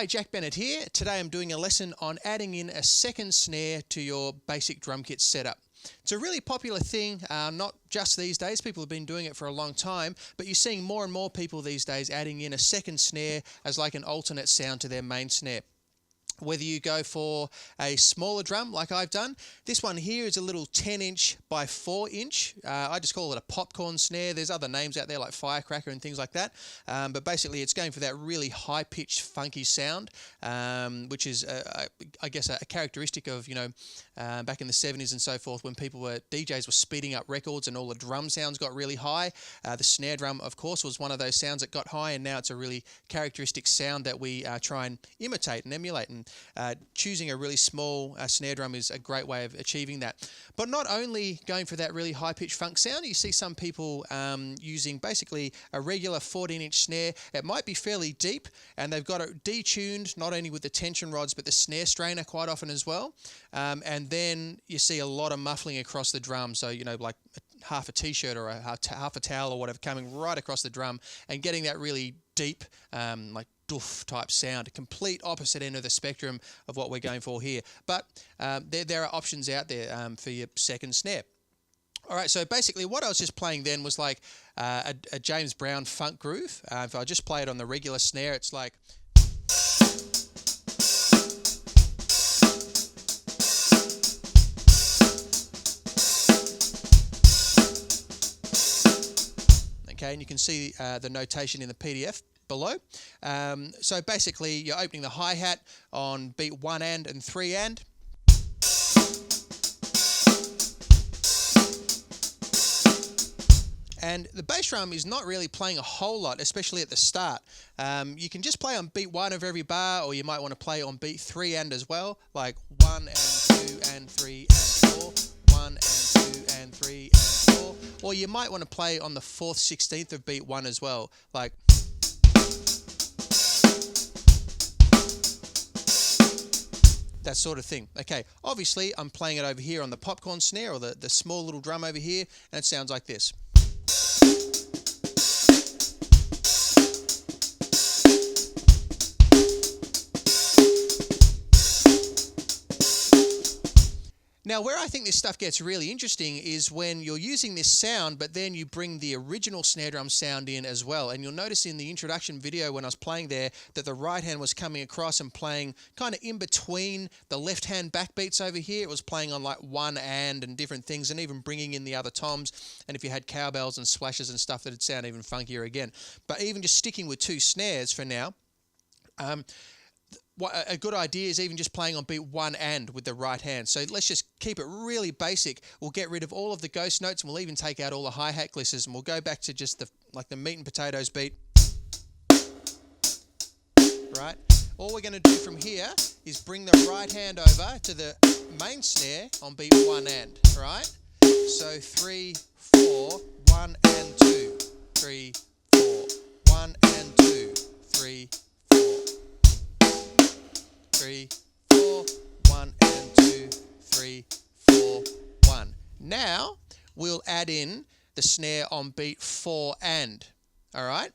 Hi, Jack Bennett here. Today I'm doing a lesson on adding in a second snare to your basic drum kit setup. It's a really popular thing, not just these days. People have been doing it for a long time, but you're seeing more and more people these days adding in a second snare as like an alternate sound to their main snare. Whether you go for a smaller drum like I've done, this one here is a little 10-inch by 4-inch. I just call it a popcorn snare. There's other names out there like firecracker and things like that. But basically it's going for that really high-pitched, funky sound, which is, I guess, a characteristic of, back in the 70s and so forth when DJs were speeding up records and all the drum sounds got really high. The snare drum, of course, was one of those sounds that got high, and now it's a really characteristic sound that we try and imitate and emulate. And choosing a really small snare drum is a great way of achieving that. But not only going for that really high-pitched funk sound, you see some people using basically a regular 14-inch snare. It might be fairly deep, and they've got it detuned not only with the tension rods but the snare strainer quite often as well. And then you see a lot of muffling across the drum, so like half a t-shirt or half a towel or whatever coming right across the drum and getting that really deep like doof type sound, a complete opposite end of the spectrum of what we're going for here. But there are options out there for your second snare. All right, so basically what I was just playing then was like a James Brown funk groove. If I just play it on the regular snare, it's like... Okay, and you can see the notation in the PDF below. So basically you're opening the hi-hat on beat 1 and 3 and. And the bass drum is not really playing a whole lot, especially at the start. You can just play on beat 1 of every bar, or you might want to play on beat 3 and as well, like 1 and 2 and 3 and 4, 1 and 2 and 3 and 4. Or you might want to play on the 4th 16th of beat 1 as well, like... that sort of thing. Okay, obviously I'm playing it over here on the popcorn snare, or the small little drum over here, and it sounds like this. Now, where I think this stuff gets really interesting is when you're using this sound, but then you bring the original snare drum sound in as well. And you'll notice in the introduction video when I was playing there that the right hand was coming across and playing kind of in between the left hand backbeats over here. It was playing on like 1 and different things, and even bringing in the other toms. And if you had cowbells and splashes and stuff, that'd sound even funkier again. But even just sticking with 2 snares for now, a good idea is even just playing on beat 1 and with the right hand. So let's just keep it really basic. We'll get rid of all of the ghost notes, and we'll even take out all the hi-hat glisses, and we'll go back to just the meat and potatoes beat. Right? All we're going to do from here is bring the right hand over to the main snare on beat 1 and. Right? So 3, 4, 1 and 2, 3, 4, 1 and 2, 3, 3, 4, 1 and 2, 3, 4, 1. Now we'll add in the snare on beat 4 and. All right?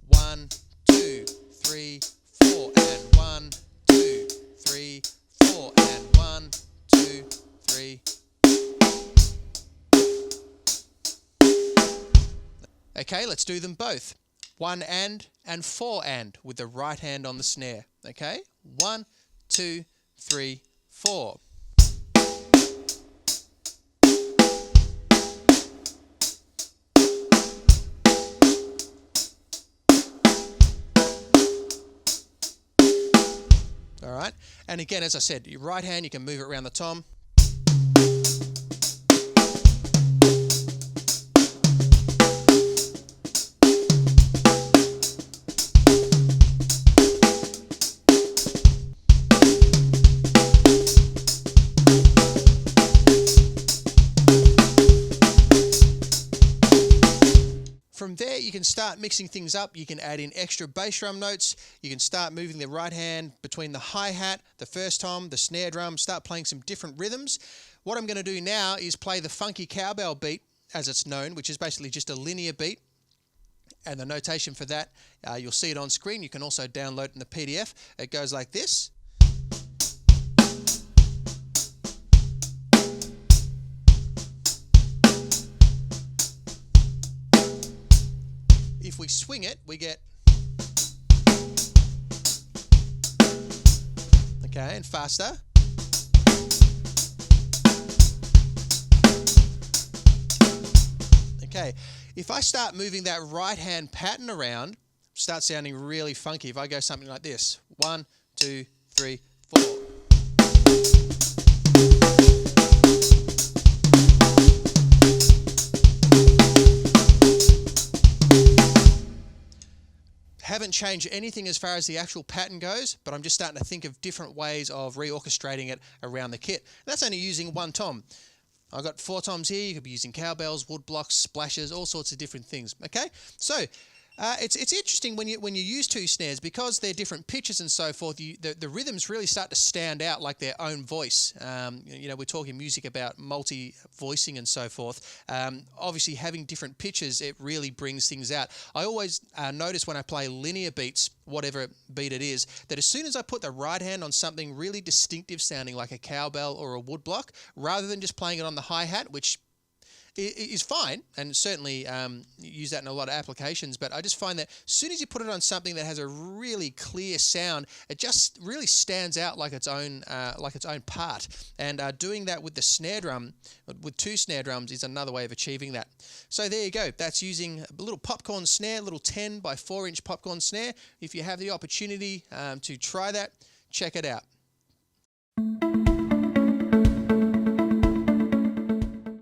1, 2, 3, 4 and 1, 2, 3, 4 and 1, 2, 3. Okay, let's do them both. 1 and 4 and with the right hand on the snare. Okay? 1, 2, 3, 4. All right, and again, as I said, your right hand, you can move it around the tom. From there, you can start mixing things up. You can add in extra bass drum notes. You can start moving the right hand between the hi-hat, the first tom, the snare drum, start playing some different rhythms. What I'm going to do now is play the funky cowbell beat, as it's known, which is basically just a linear beat. And the notation for that, you'll see it on screen. You can also download it in the PDF. It goes like this. If we swing it, we get... Okay, and faster. Okay, if I start moving that right hand pattern around, start sounding really funky. If I go something like this, 1, 2, 3, 4. Haven't changed anything as far as the actual pattern goes, but I'm just starting to think of different ways of reorchestrating it around the kit. And that's only using one tom. I've got 4 toms here. You could be using cowbells, wood blocks, splashes, all sorts of different things. Okay, so it's interesting when you use 2 snares, because they're different pitches and so forth. The rhythms really start to stand out like their own voice. You know, we're talking music about multi-voicing and so forth. Obviously, having different pitches, it really brings things out. I always notice when I play linear beats, whatever beat it is, that as soon as I put the right hand on something really distinctive sounding like a cowbell or a wood block, rather than just playing it on the hi-hat, which is fine, and certainly use that in a lot of applications, but I just find that as soon as you put it on something that has a really clear sound, it just really stands out like its own part. And doing that with the snare drum, with 2 snare drums, is another way of achieving that. So there you go. That's using a little popcorn snare, little 10 by 4 inch popcorn snare. If you have the opportunity to try that, check it out.